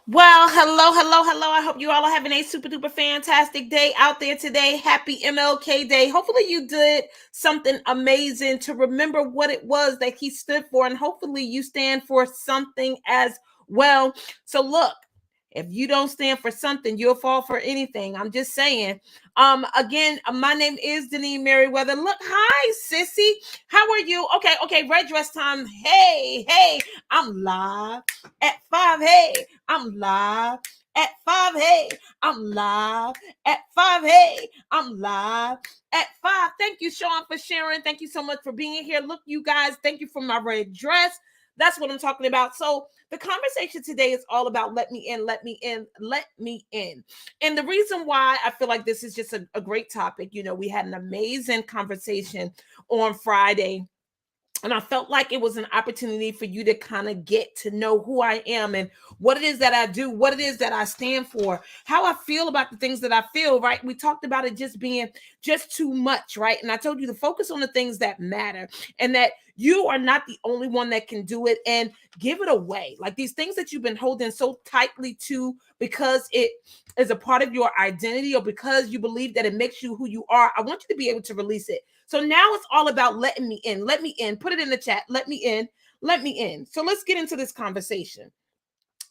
Well, hello, hello, hello. I hope you all are having a super duper fantastic day out there today. Happy MLK Day. Hopefully, you did something amazing to remember what it was that he stood for, and hopefully, you stand for something as well. So, look. If you don't stand for something, you'll fall for anything. I'm just saying. Again, my name is Denise Merriweather. Look, hi, sissy. How are you? Okay, red dress time. Hey, I'm live at 5. Hey, I'm live at 5. Hey, I'm live at 5. Hey, I'm live at 5. Thank you, Sean, for sharing. Thank you so much for being here. Look, you guys, thank you for my red dress. That's what I'm talking about. So, the conversation today is all about let me in, let me in, let me in. And the reason why I feel like this is just a great topic, we had an amazing conversation on Friday, and I felt like it was an opportunity for you to kind of get to know who I am and what it is that I do, what it is that I stand for, how I feel about the things that I feel, right? We talked about it just being just too much, right? And I told you to focus on the things that matter and that you are not the only one that can do it, and give it away. Like these things that you've been holding so tightly to because it is a part of your identity or because you believe that it makes you who you are. I want you to be able to release it. So now it's all about letting me in. Let me in. Put it in the chat. Let me in. Let me in. So let's get into this conversation.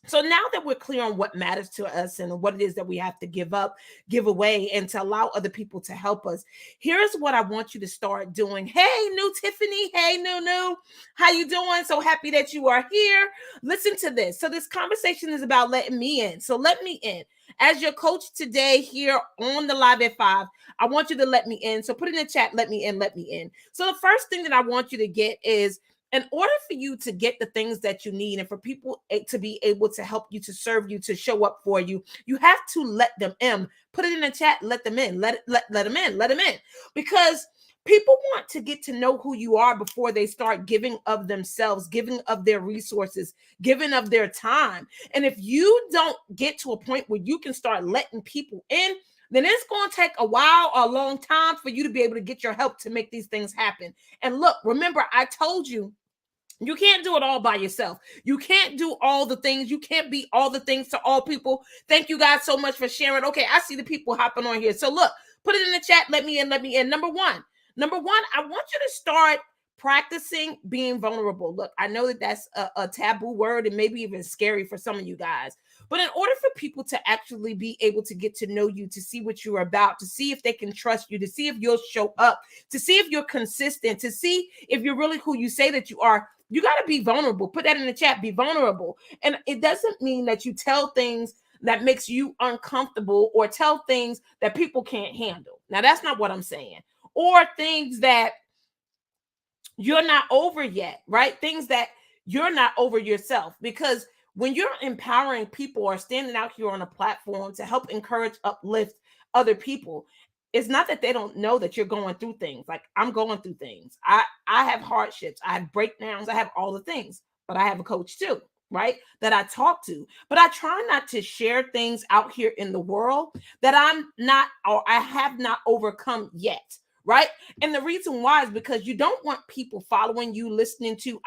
So now that we're clear on what matters to us and what it is that we have to give up, give away, and to allow other people to help us, here's what I want you to start doing. Hey, new Tiffany. Hey, new. How you doing? So happy that you are here. Listen to this. So this conversation is about letting me in. So let me in. As your coach today here on the live at 5, I want you to let me in. So put in the chat, let me in, let me in. So the first thing that I want you to get is, in order for you to get the things that you need and for people to be able to help you, to serve you, to show up for you, you have to let them in. Put it in the chat, let them in, let them in, let them in. Because people want to get to know who you are before they start giving of themselves, giving of their resources, giving of their time. And if you don't get to a point where you can start letting people in, then it's going to take a while or a long time for you to be able to get your help to make these things happen. And look, remember, I told you, you can't do it all by yourself. You can't do all the things. You can't be all the things to all people. Thank you guys so much for sharing. Okay, I see the people hopping on here. So look, put it in the chat. Let me in, let me in. Number one, I want you to start practicing being vulnerable. Look, I know that that's a taboo word and maybe even scary for some of you guys. But in order for people to actually be able to get to know you, to see what you're about, to see if they can trust you, to see if you'll show up, to see if you're consistent, to see if you're really who you say that you are, you got to be vulnerable. Put that in the chat. Be vulnerable. And it doesn't mean that you tell things that makes you uncomfortable or tell things that people can't handle. Now, that's not what I'm saying. Or things that you're not over yet, right? Things that you're not over yourself. Because when you're empowering people or standing out here on a platform to help encourage, uplift other people, it's not that they don't know that you're going through things. Like I'm going through things. I have hardships, I have breakdowns, I have all the things, but I have a coach too, right? That I talk to. But I try not to share things out here in the world that I'm not or I have not overcome yet, right? And the reason why is because you don't want people following you, listening to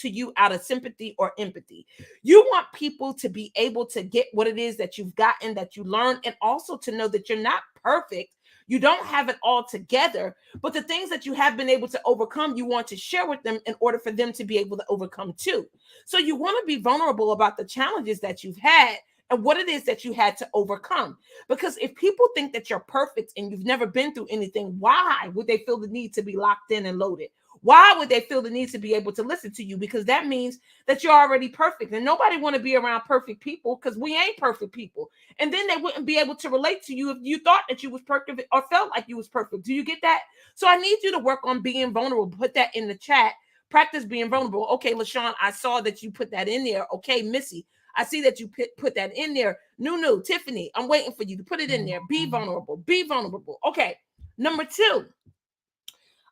you out of sympathy or empathy. You want people to be able to get what it is that you've gotten, that you learned, and also to know that you're not perfect. You don't have it all together, but the things that you have been able to overcome, you want to share with them in order for them to be able to overcome too. So you want to be vulnerable about the challenges that you've had and what it is that you had to overcome. Because if people think that you're perfect and you've never been through anything, why would they feel the need to be locked in and loaded? Why would they feel the need to be able to listen to you? Because that means that you're already perfect. And nobody want to be around perfect people because we ain't perfect people. And then they wouldn't be able to relate to you if you thought that you was perfect or felt like you was perfect. Do you get that? So I need you to work on being vulnerable. Put that in the chat. Practice being vulnerable. Okay, LaShawn, I saw that you put that in there. Okay, Missy, I see that you put that in there. Nunu, Tiffany, I'm waiting for you to put it in there. Be vulnerable. Be vulnerable. Okay. Number 2,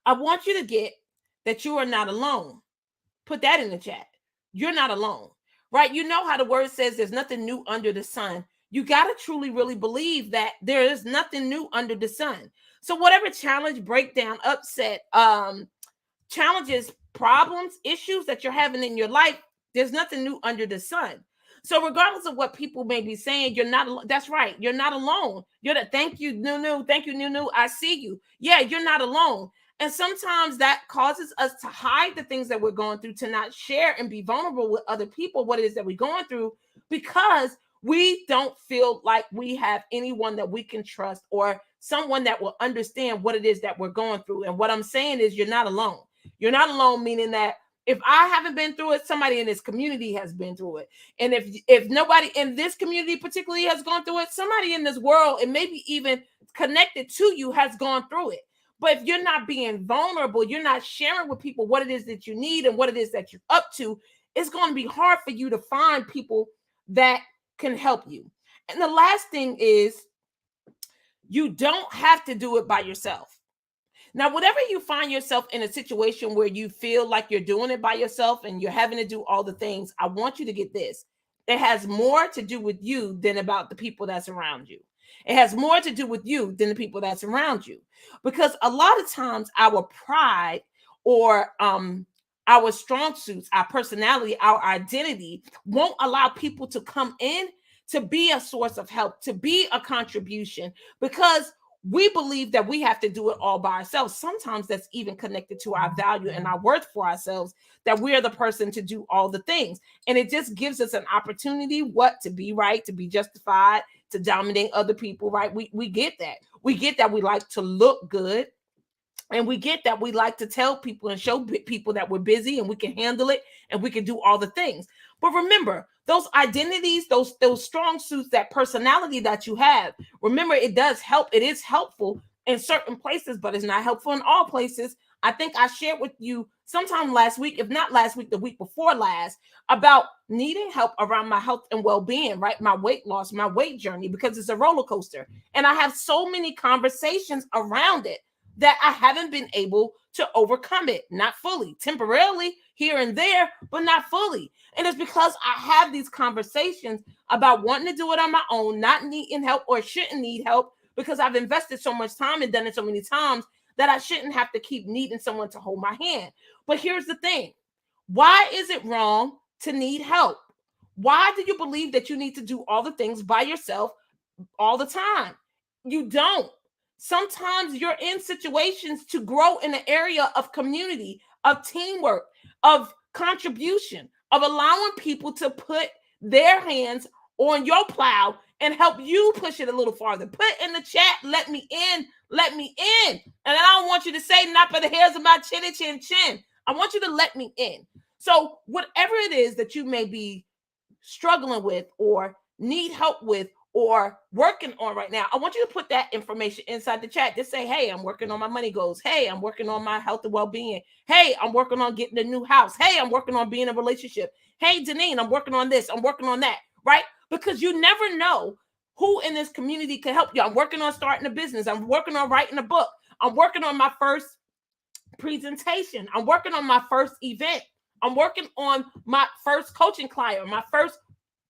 I want you to get that you are not alone. Put that in the chat. You're not alone, right? You know how the word says there's nothing new under the sun. You got to truly, really believe that there is nothing new under the sun. So whatever challenge, breakdown, upset, challenges, problems, issues that you're having in your life, there's nothing new under the sun. So regardless of what people may be saying, you're not, that's right. You're not alone. You're the, thank you, Nunu. Thank you, Nunu. I see you. Yeah, you're not alone. And sometimes that causes us to hide the things that we're going through, to not share and be vulnerable with other people, what it is that we're going through, because we don't feel like we have anyone that we can trust or someone that will understand what it is that we're going through. And what I'm saying is you're not alone. You're not alone, meaning that if I haven't been through it, somebody in this community has been through it. And if nobody in this community particularly has gone through it, somebody in this world, and maybe even connected to you, has gone through it. But if you're not being vulnerable, you're not sharing with people what it is that you need and what it is that you're up to, it's going to be hard for you to find people that can help you. And the last thing is, you don't have to do it by yourself. Now, whatever you find yourself in a situation where you feel like you're doing it by yourself and you're having to do all the things, I want you to get this. It has more to do with you than about the people that's around you. It has more to do with you than the people that's around you. Because a lot of times our pride or our strong suits, our personality, our identity won't allow people to come in to be a source of help, to be a contribution, because we believe that we have to do it all by ourselves. Sometimes that's even connected to our value and our worth for ourselves, that we're the person to do all the things. And it just gives us an opportunity, to be right, to be justified, to dominate other people, right? We get that. We get that we like to look good. And we get that we like to tell people and show people that we're busy and we can handle it and we can do all the things. But remember, those identities, those strong suits, that personality that you have, remember, it does help. It is helpful in certain places, but it's not helpful in all places. I think I shared with you sometime last week, if not last week, the week before last, about needing help around my health and well-being, right? My weight loss, my weight journey, because it's a roller coaster. And I have so many conversations around it that I haven't been able to overcome it. Not fully, temporarily here and there, but not fully. And it's because I have these conversations about wanting to do it on my own, not needing help or shouldn't need help, because I've invested so much time and done it so many times that I shouldn't have to keep needing someone to hold my hand. But here's the thing. Why is it wrong to need help? Why do you believe that you need to do all the things by yourself all the time? You don't. Sometimes you're in situations to grow in the area of community, of teamwork, of contribution, of allowing people to put their hands on your plow and help you push it a little farther. Put in the chat, let me in, let me in. And I don't want you to say, not for the hairs of my chinny chin chin. I want you to let me in. So whatever it is that you may be struggling with or need help with or working on right now, I want you to put that information inside the chat. Just say, hey, I'm working on my money goals. Hey, I'm working on my health and well-being. Hey, I'm working on getting a new house. Hey, I'm working on being in a relationship. Hey, Deneen, I'm working on this. I'm working on that, right? Because you never know who in this community can help you. I'm working on starting a business. I'm working on writing a book. I'm working on my first presentation. I'm working on my first event. I'm working on my first coaching client, my first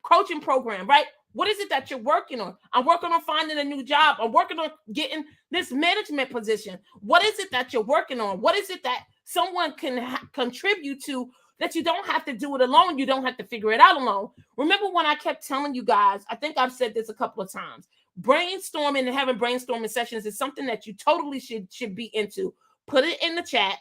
coaching program, right? What is it that you're working on? I'm working on finding a new job. I'm working on getting this management position. What is it that you're working on? What is it that someone can contribute to, that you don't have to do it alone? You don't have to figure it out alone. Remember when I kept telling you guys, I think I've said this a couple of times, brainstorming and having brainstorming sessions is something that you totally should be into. Put it in the chat.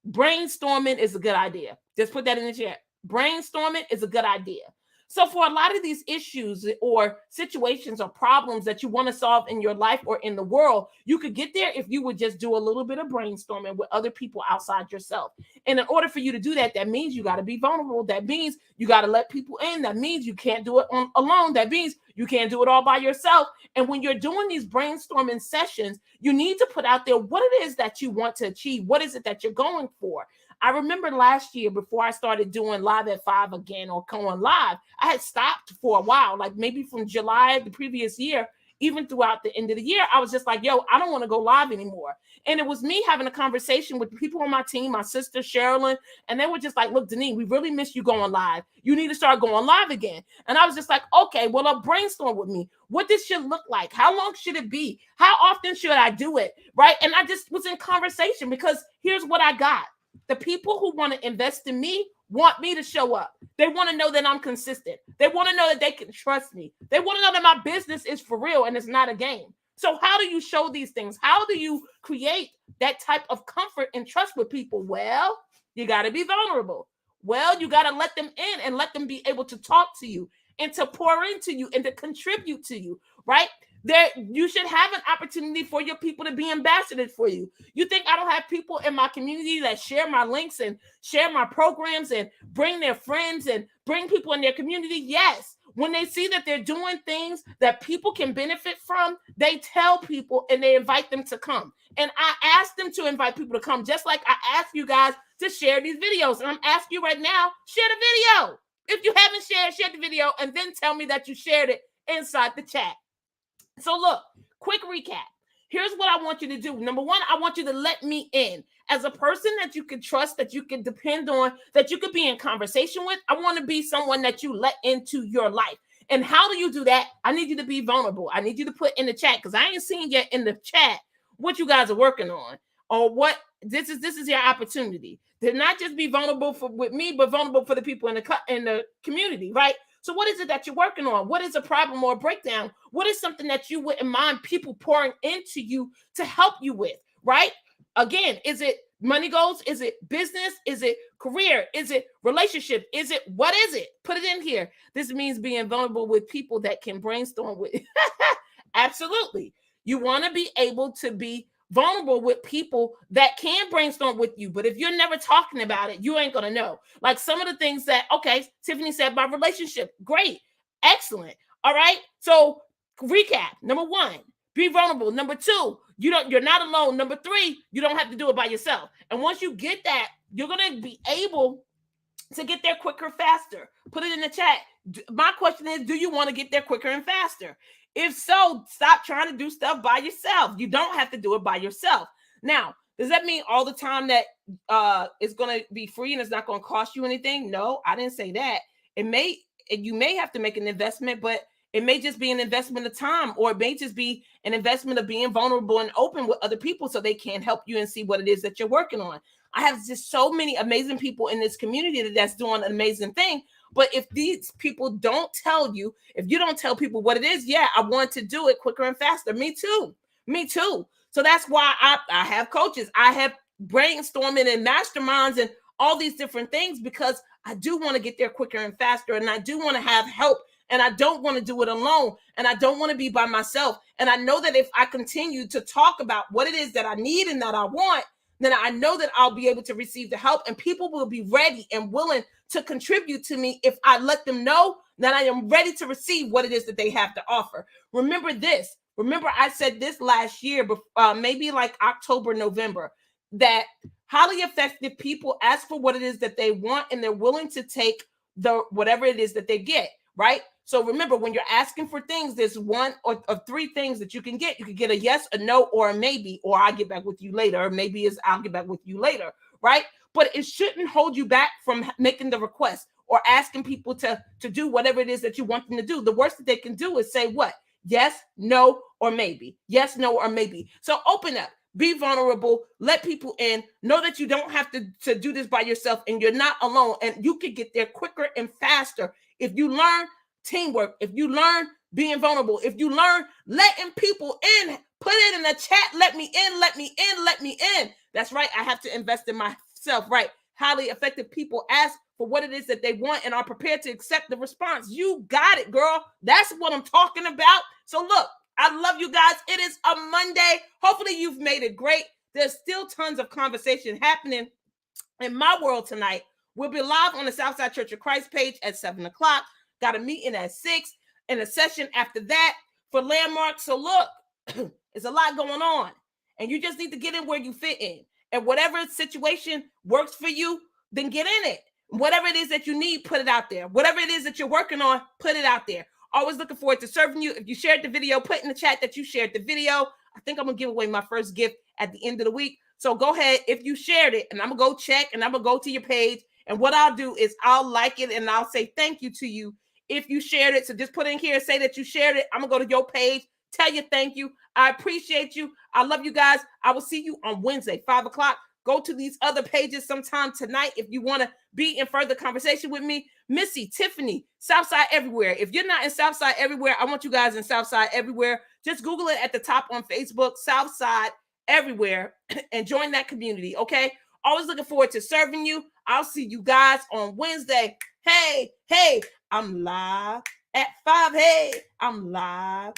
Brainstorming is a good idea. Just put that in the chat. Brainstorming is a good idea. So for a lot of these issues or situations or problems that you want to solve in your life or in the world, you could get there if you would just do a little bit of brainstorming with other people outside yourself. And in order for you to do that, that means you got to be vulnerable. That means you got to let people in. That means you can't do it alone. That means you can't do it all by yourself. And when you're doing these brainstorming sessions, you need to put out there what it is that you want to achieve. What is it that you're going for? I remember last year, before I started doing Live at 5 again or going live, I had stopped for a while, like maybe from July of the previous year, even throughout the end of the year. I was just like, yo, I don't want to go live anymore. And it was me having a conversation with people on my team, my sister, Sherilyn, and they were just like, look, Deneen, we really miss you going live. You need to start going live again. And I was just like, okay, well, brainstorm with me. What this should look like? How long should it be? How often should I do it? Right? And I just was in conversation, because here's what I got. The people who want to invest in me want me to show up. They want to know that I'm consistent. They want to know that they can trust me. They want to know that my business is for real and it's not a game. So how do you show these things? How do you create that type of comfort and trust with people? Well, you got to be vulnerable. Well, you got to let them in and let them be able to talk to you and to pour into you and to contribute to you, right? There, you should have an opportunity for your people to be ambassadors for you. You think I don't have people in my community that share my links and share my programs and bring their friends and bring people in their community? Yes. When they see that they're doing things that people can benefit from, they tell people and they invite them to come. And I ask them to invite people to come, just like I ask you guys to share these videos. And I'm asking you right now, share the video. If you haven't shared, share the video and then tell me that you shared it inside the chat. So look, quick recap. Here's what I want you to do. Number one, I want you to let me in as a person that you can trust, that you can depend on, that you could be in conversation with. I want to be someone that you let into your life. And how do you do that? I need you to be vulnerable. I need you to put in the chat, because I ain't seen yet in the chat what you guys are working on, or what this is your opportunity to not just be vulnerable with me, but vulnerable for the people in the community, right? So what is it that you're working on? What is a problem or a breakdown? What is something that you wouldn't mind people pouring into you to help you with, right? Again, is it money goals? Is it business? Is it career? Is it relationship? Is it, what is it? Put it in here. This means being vulnerable with people that can brainstorm with. Absolutely. You want to be able to be vulnerable with people that can brainstorm with you. But if you're never talking about it, you ain't going to know. Like some of the things that, okay, Tiffany said about relationship. Great. Excellent. All right. So recap. Number one, be vulnerable. Number two, you're not alone. Number three, you don't have to do it by yourself. And once you get that, you're going to be able to get there quicker, faster. Put it in the chat. My question is, do you want to get there quicker and faster? If so, stop trying to do stuff by yourself. You don't have to do it by yourself. Now, does that mean all the time that it's going to be free and it's not going to cost you anything? No, I didn't say that. You may have to make an investment, but it may just be an investment of time, or it may just be an investment of being vulnerable and open with other people so they can help you and see what it is that you're working on. I have just so many amazing people in this community that's doing an amazing thing. But if these people don't tell you, if you don't tell people what it is, yeah, I want to do it quicker and faster. Me too. So that's why I have coaches. I have brainstorming and masterminds and all these different things, because I do want to get there quicker and faster. And I do want to have help. And I don't want to do it alone. And I don't want to be by myself. And I know that if I continue to talk about what it is that I need and that I want, then I know that I'll be able to receive the help, and people will be ready and willing to contribute to me if I let them know that I am ready to receive what it is that they have to offer. Remember this. Remember, I said this last year, maybe like October, November, that highly effective people ask for what it is that they want, and they're willing to take whatever it is that they get, right? So remember, when you're asking for things, there's one or three things that you can get. You can get a yes, a no, or a maybe, or I'll get back with you later, or maybe it's I'll get back with you later, right? But it shouldn't hold you back from making the request or asking people to do whatever it is that you want them to do. The worst that they can do is say what? Yes, no, or maybe. Yes, no, or maybe. So open up. Be vulnerable. Let people in. Know that you don't have to do this by yourself, and you're not alone. And you can get there quicker and faster if you learn teamwork, if you learn being vulnerable, if you learn letting people in. Put it in the chat. Let me in, let me in, let me in. That's right. I have to invest in myself, right? Highly effective people ask for what it is that they want and are prepared to accept the response. You got it, girl. That's what I'm talking about. So look, I love you guys. It is a Monday. Hopefully you've made it great. There's still tons of conversation happening in my world tonight. We'll be live on the Southside Church of Christ page at 7 o'clock. Got a meeting at 6 and a session after that for Landmark. So look, there's a lot going on, and you just need to get in where you fit in. And whatever situation works for you, then get in it. Whatever it is that you need, put it out there. Whatever it is that you're working on, put it out there. Always looking forward to serving you. If you shared the video, put in the chat that you shared the video. I think I'm going to give away my first gift at the end of the week. So go ahead. If you shared it, and I'm going to go check, and I'm going to go to your page. And what I'll do is I'll like it, and I'll say thank you to you if you shared it. So just put in here, say that you shared it. I'm going to go to your page, tell you thank you. I appreciate you. I love you guys. I will see you on Wednesday, 5 o'clock. Go to these other pages sometime tonight if you want to be in further conversation with me. Missy, Tiffany, Southside Everywhere. If you're not in Southside Everywhere, I want you guys in Southside Everywhere. Just Google it at the top on Facebook, Southside Everywhere, and join that community, okay? Always looking forward to serving you. I'll see you guys on Wednesday. Hey, I'm live at 5. Hey, I'm live